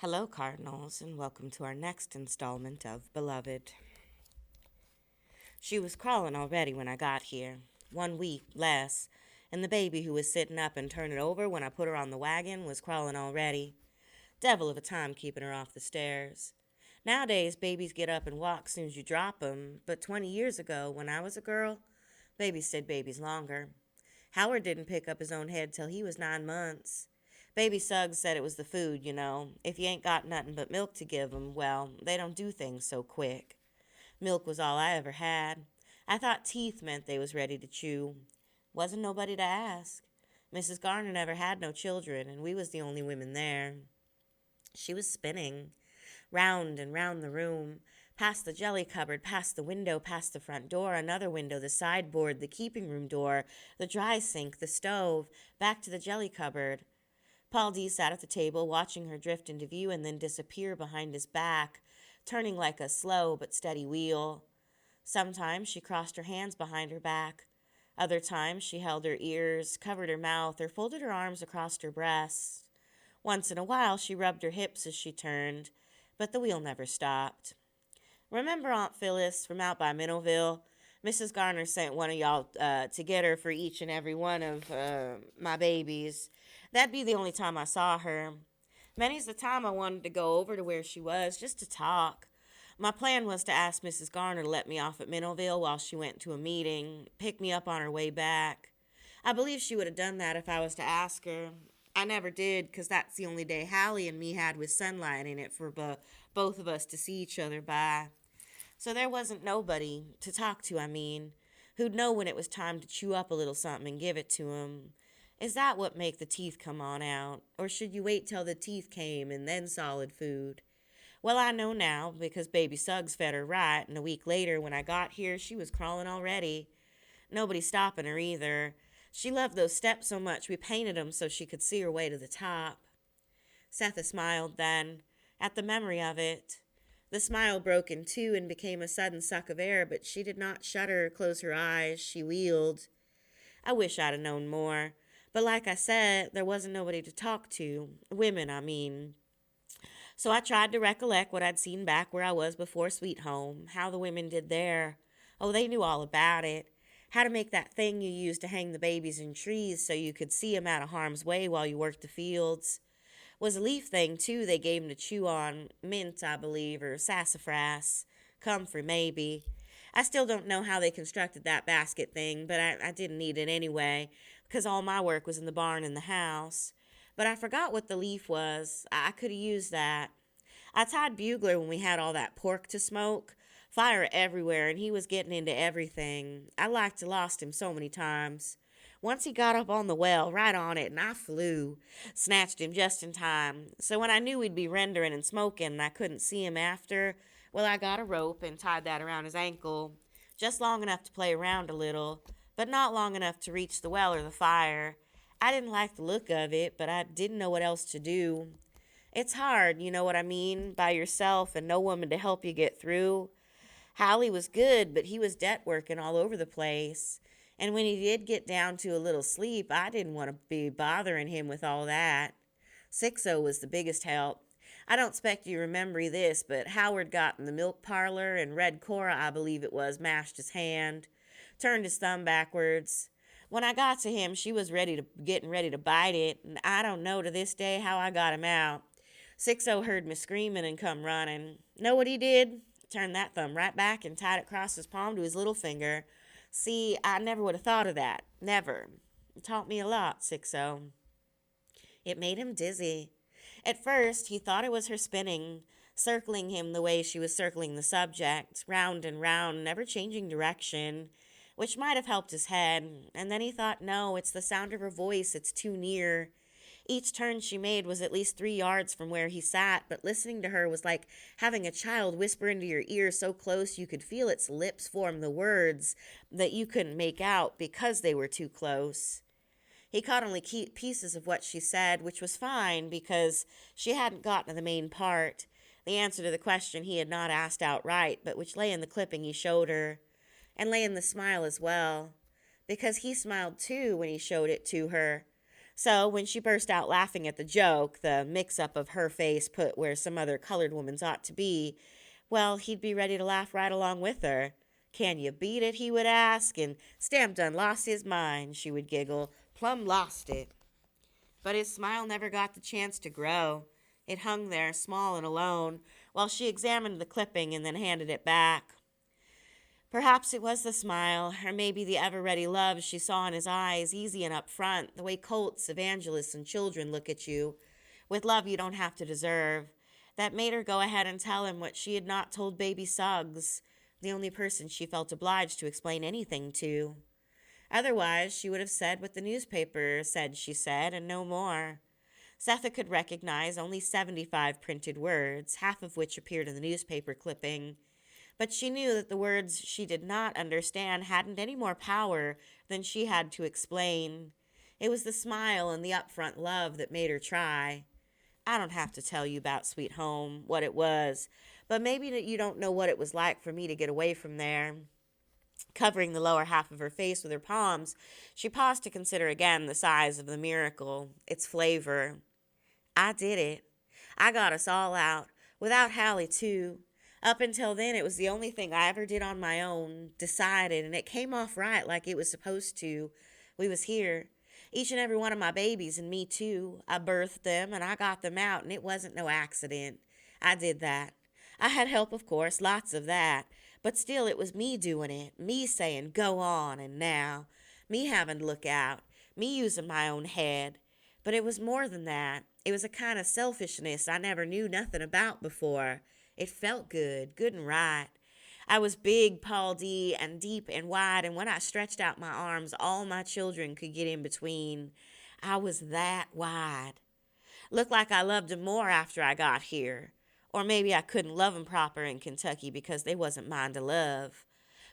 Hello, Cardinals, and welcome to our next installment of Beloved. She was crawling already when I got here, 1 week less, and the baby who was sitting up and turning over when I put her on the wagon was crawling already. Devil of a time keeping her off the stairs. Nowadays, babies get up and walk soon as you drop 'em, but 20 years ago, when I was a girl, babies stayed babies longer. Howard didn't pick up his own head till he was 9 months. Baby Suggs said it was the food, you know. If you ain't got nothing but milk to give 'em, well, they don't do things so quick. Milk was all I ever had. I thought teeth meant they was ready to chew. Wasn't nobody to ask. Mrs. Garner never had no children, and we was the only women there. She was spinning, round and round the room, past the jelly cupboard, past the window, past the front door, another window, the sideboard, the keeping room door, the dry sink, the stove, back to the jelly cupboard. Paul D sat at the table, watching her drift into view and then disappear behind his back, turning like a slow but steady wheel. Sometimes she crossed her hands behind her back. Other times she held her ears, covered her mouth, or folded her arms across her breasts. Once in a while she rubbed her hips as she turned, but the wheel never stopped. Remember Aunt Phyllis from out by Minnowville? Mrs. Garner sent one of y'all to get her for each and every one of my babies. That'd be the only time I saw her. Many's the time I wanted to go over to where she was just to talk. My plan was to ask Mrs. Garner to let me off at Minnowville while she went to a meeting, pick me up on her way back. I believe she would have done that if I was to ask her. I never did, 'cause that's the only day Hallie and me had with sunlight in it for both of us to see each other by. So there wasn't nobody to talk to, I mean, who'd know when it was time to chew up a little something and give it to him. Is that what make the teeth come on out? Or should you wait till the teeth came and then solid food? Well, I know now, because baby Suggs fed her right, and a week later, when I got here, she was crawling already. Nobody stopping her either. She loved those steps so much we painted 'em so she could see her way to the top. Setha smiled then, at the memory of it. The smile broke in two and became a sudden suck of air, but she did not shudder or close her eyes. She wheeled. I wish I'd 'a known more. But like I said, there wasn't nobody to talk to. Women, I mean. So I tried to recollect what I'd seen back where I was before Sweet Home, how the women did there. Oh, they knew all about it. How to make that thing you used to hang the babies in trees so you could see 'em out of harm's way while you worked the fields. Was a leaf thing, too, they gave 'em to chew on. Mint, I believe, or sassafras. Comfrey, maybe. I still don't know how they constructed that basket thing, but I didn't need it anyway, because all my work was in the barn and the house. But I forgot what the leaf was. I could have used that. I tied Bugler when we had all that pork to smoke. Fire everywhere, and he was getting into everything. I like to lost him so many times. Once he got up on the well, right on it, and I flew. Snatched him just in time. So when I knew we'd be rendering and smoking and I couldn't see him after, well, I got a rope and tied that around his ankle. Just long enough to play around a little, but not long enough to reach the well or the fire. I didn't like the look of it, but I didn't know what else to do. It's hard, you know what I mean, by yourself and no woman to help you get through. Hallie was good, but he was debt working all over the place. And when he did get down to a little sleep, I didn't want to be bothering him with all that. Sixo was the biggest help. I don't expect you remember this, but Howard got in the milk parlor and Red Cora, I believe it was, mashed his hand, turned his thumb backwards. When I got to him, she was getting ready to bite it, and I don't know to this day how I got him out. Sixo heard me screaming and come running. Know what he did? Turned that thumb right back and tied it across his palm to his little finger. See, I never would have thought of that. Never. It taught me a lot, Sixo. It made him dizzy. At first, he thought it was her spinning, circling him the way she was circling the subject, round and round, never changing direction, which might have helped his head. And then he thought, no, it's the sound of her voice, it's too near. Each turn she made was at least 3 yards from where he sat, but listening to her was like having a child whisper into your ear so close you could feel its lips form the words that you couldn't make out because they were too close. He caught only pieces of what she said, which was fine because she hadn't gotten to the main part, the answer to the question he had not asked outright, but which lay in the clipping he showed her, and lay in the smile as well, because he smiled too when he showed it to her. So when she burst out laughing at the joke, the mix-up of her face put where some other colored woman's ought to be, well, he'd be ready to laugh right along with her. Can you beat it, he would ask, and Stamp done lost his mind, she would giggle. Plumb lost it. But his smile never got the chance to grow. It hung there, small and alone, while she examined the clipping and then handed it back. Perhaps it was the smile, or maybe the ever-ready love she saw in his eyes, easy and up front, the way colts, evangelists, and children look at you, with love you don't have to deserve, that made her go ahead and tell him what she had not told baby Suggs, the only person she felt obliged to explain anything to. Otherwise, she would have said what the newspaper said she said, and no more. Setha could recognize only 75 printed words, half of which appeared in the newspaper clipping. But she knew that the words she did not understand hadn't any more power than she had to explain. It was the smile and the upfront love that made her try. I don't have to tell you about Sweet Home, what it was, but maybe that you don't know what it was like for me to get away from there. Covering the lower half of her face with her palms, she paused to consider again the size of the miracle, its flavor. I did it. I got us all out, without Hallie, too. Up until then, it was the only thing I ever did on my own, decided, and it came off right like it was supposed to. We was here. Each and every one of my babies, and me too. I birthed them, and I got them out, and it wasn't no accident. I did that. I had help, of course, lots of that. But still, it was me doing it, me saying, go on, and now. Me having to look out, me using my own head. But it was more than that. It was a kind of selfishness I never knew nothing about before. It felt good, good and right. I was big, Paul D, and deep and wide, and when I stretched out my arms, all my children could get in between. I was that wide. Looked like I loved 'em more after I got here. Or maybe I couldn't love 'em proper in Kentucky because they wasn't mine to love.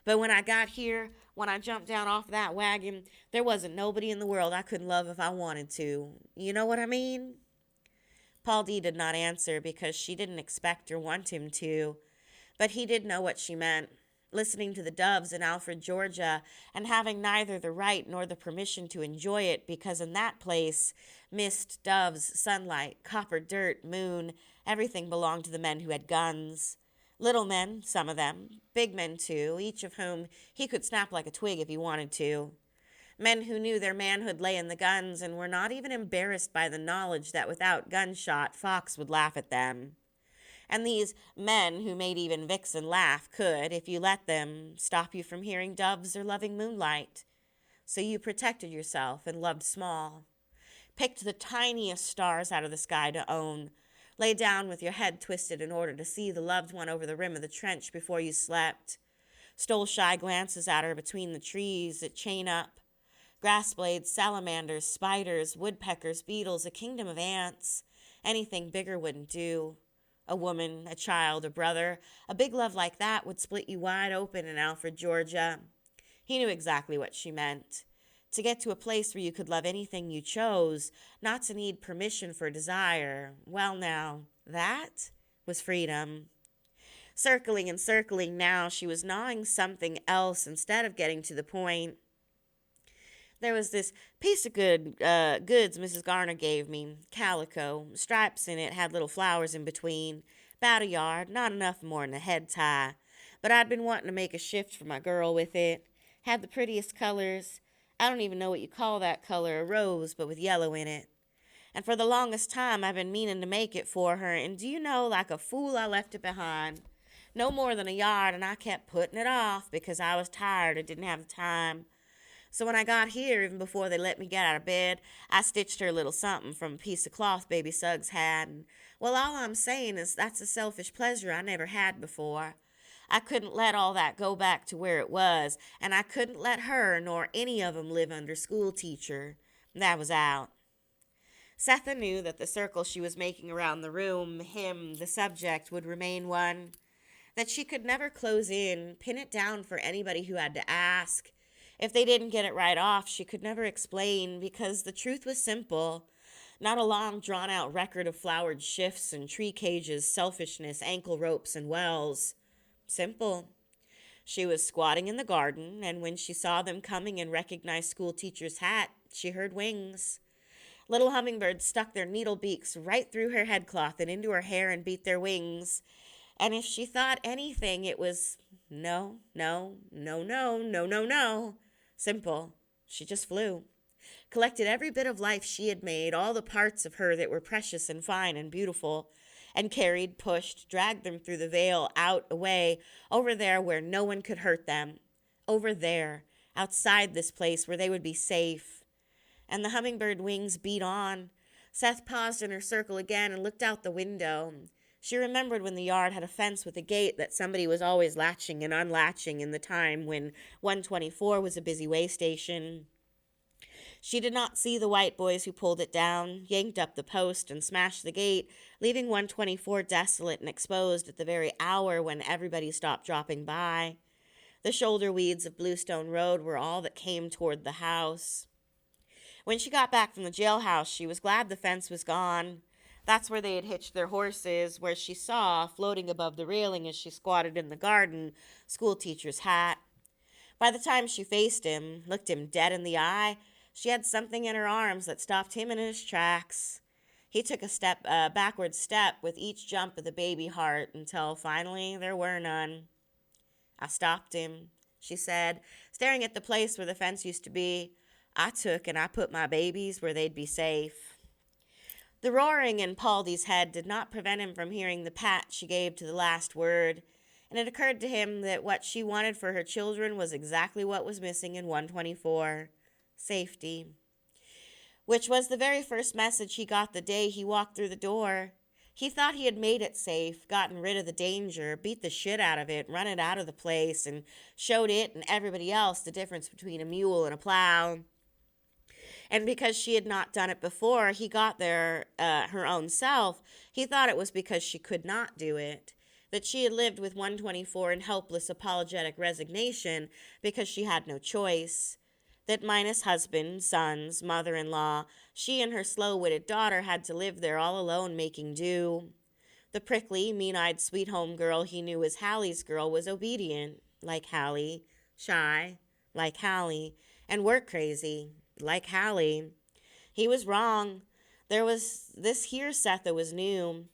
But when I got here, when I jumped down off that wagon, there wasn't nobody in the world I couldn't love if I wanted to. You know what I mean? Paul D did not answer because she didn't expect or want him to, but he did know what she meant. Listening to the doves in Alfred, Georgia, and having neither the right nor the permission to enjoy it because in that place, mist, doves, sunlight, copper dirt, moon, everything belonged to the men who had guns. Little men, some of them, big men too, each of whom he could snap like a twig if he wanted to. Men who knew their manhood lay in the guns and were not even embarrassed by the knowledge that without gunshot, Fox would laugh at them. And these men who made even Vixen laugh could, if you let them, stop you from hearing doves or loving moonlight. So you protected yourself and loved small. Picked the tiniest stars out of the sky to own. Lay down with your head twisted in order to see the loved one over the rim of the trench before you slept. Stole shy glances at her between the trees that chain up. Grass blades, salamanders, spiders, woodpeckers, beetles, a kingdom of ants. Anything bigger wouldn't do. A woman, a child, a brother, a big love like that would split you wide open in Alfred, Georgia. He knew exactly what she meant. To get to a place where you could love anything you chose, not to need permission for desire. Well, now, that was freedom. Circling and circling now, she was gnawing something else instead of getting to the point. There was this piece of goods Mrs. Garner gave me, calico, stripes in it, had little flowers in between, about a yard, not enough more than a head tie. But I'd been wanting to make a shift for my girl with it. Had the prettiest colors. I don't even know what you call that color, a rose, but with yellow in it. And for the longest time I've been meaning to make it for her, and do you know, like a fool I left it behind. No more than a yard, and I kept putting it off because I was tired and didn't have the time. So when I got here, even before they let me get out of bed, I stitched her a little something from a piece of cloth baby Suggs had. And, well, all I'm saying is that's a selfish pleasure I never had before. I couldn't let all that go back to where it was, and I couldn't let her nor any of 'em live under school teacher. That was out. Setha knew that the circle she was making around the room, him, the subject, would remain one. That she could never close in, pin it down for anybody who had to ask. If they didn't get it right off, she could never explain because the truth was simple. Not a long, drawn-out record of flowered shifts and tree cages, selfishness, ankle ropes, and wells. Simple. She was squatting in the garden, and when she saw them coming and recognized school teacher's hat, she heard wings. Little hummingbirds stuck their needle beaks right through her headcloth and into her hair and beat their wings. And if she thought anything, it was no, no, no, no, no, no, no. Simple. She just flew. Collected every bit of life she had made, all the parts of her that were precious and fine and beautiful, and carried, pushed, dragged them through the veil, out, away, over there where no one could hurt them. Over there, outside this place where they would be safe. And the hummingbird wings beat on. Seth paused in her circle again and looked out the window. She remembered when the yard had a fence with a gate that somebody was always latching and unlatching in the time when 124 was a busy way station. She did not see the white boys who pulled it down, yanked up the post, and smashed the gate, leaving 124 desolate and exposed at the very hour when everybody stopped dropping by. The shoulder weeds of Bluestone Road were all that came toward the house. When she got back from the jailhouse, she was glad the fence was gone. That's where they had hitched their horses, where she saw, floating above the railing as she squatted in the garden, schoolteacher's hat. By the time she faced him, looked him dead in the eye, she had something in her arms that stopped him in his tracks. He took a backward step with each jump of the baby heart until finally there were none. I stopped him, she said, staring at the place where the fence used to be. I took and I put my babies where they'd be safe. The roaring in Paldy's head did not prevent him from hearing the pat she gave to the last word, and it occurred to him that what she wanted for her children was exactly what was missing in 124. Safety. Which was the very first message he got the day he walked through the door. He thought he had made it safe, gotten rid of the danger, beat the shit out of it, run it out of the place, and showed it and everybody else the difference between a mule and a plow. And because she had not done it before, he got there her own self. He thought it was because she could not do it, that she had lived with 124 in helpless apologetic resignation because she had no choice, that minus husband, sons, mother-in-law, she and her slow-witted daughter had to live there all alone making do. The prickly, mean-eyed sweet home girl he knew as Hallie's girl was obedient, like Hallie, shy, like Hallie, and work crazy, like Hallie. He was wrong. There was this here Setha was new.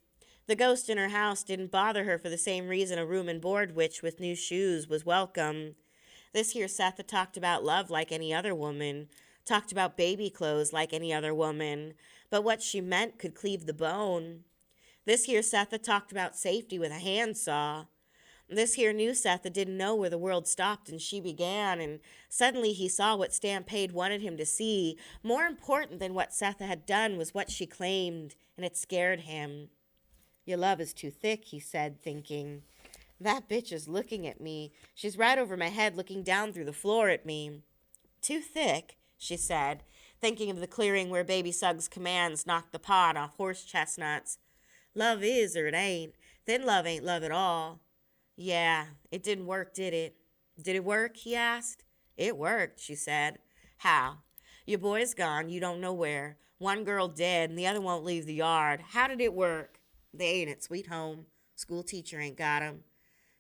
The ghost in her house didn't bother her for the same reason a room and board witch with new shoes was welcome. This here Setha talked about love like any other woman, talked about baby clothes like any other woman, but what she meant could cleave the bone. This here Setha talked about safety with a handsaw. This here new Setha didn't know where the world stopped and she began, and suddenly he saw what Stampede wanted him to see. More important than what Setha had done was what she claimed, and it scared him. Your love is too thick, he said, thinking. That bitch is looking at me. She's right over my head, looking down through the floor at me. Too thick, she said, thinking of the clearing where Baby Suggs' commands knocked the pod off horse chestnuts. Love is or it ain't. Then love ain't love at all. Yeah, it didn't work, did it? Did it work, he asked. It worked, she said. How? Your boy's gone, you don't know where. One girl dead and the other won't leave the yard. How did it work? They ain't at Sweet Home. School teacher ain't got 'em.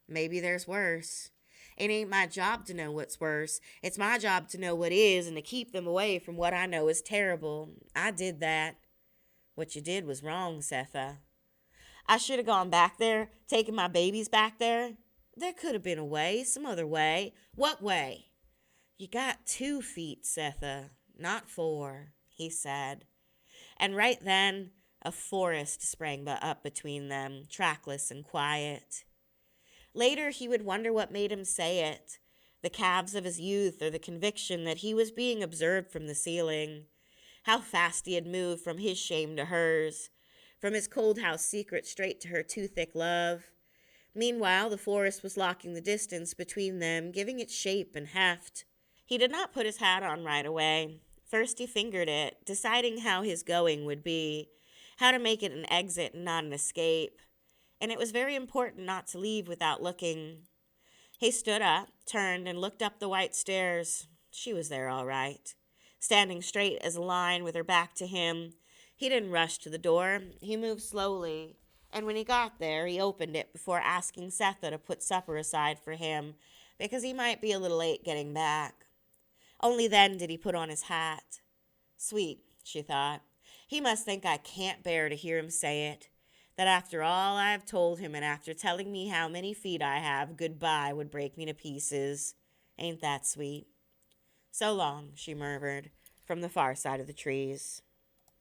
Maybe there's worse. It ain't my job to know what's worse. It's my job to know what is and to keep them away from what I know is terrible. I did that. What you did was wrong, Setha. I should have gone back there, taken my babies back there. There could have been a way, some other way. What way? You got 2 feet, Setha, not 4, he said. And right then, a forest sprang up between them, trackless and quiet. Later, he would wonder what made him say it, the calves of his youth or the conviction that he was being observed from the ceiling. How fast he had moved from his shame to hers, from his cold house secret straight to her too thick love. Meanwhile, the forest was locking the distance between them, giving it shape and heft. He did not put his hat on right away. First he fingered it, deciding how his going would be, how to make it an exit and not an escape. And it was very important not to leave without looking. He stood up, turned, and looked up the white stairs. She was there all right, standing straight as a line with her back to him. He didn't rush to the door. He moved slowly, and when he got there, he opened it before asking Setha to put supper aside for him, because he might be a little late getting back. Only then did he put on his hat. Sweet, she thought. He must think I can't bear to hear him say it. That after all I have told him and after telling me how many feet I have, goodbye would break me to pieces. Ain't that sweet? So long, she murmured from the far side of the trees.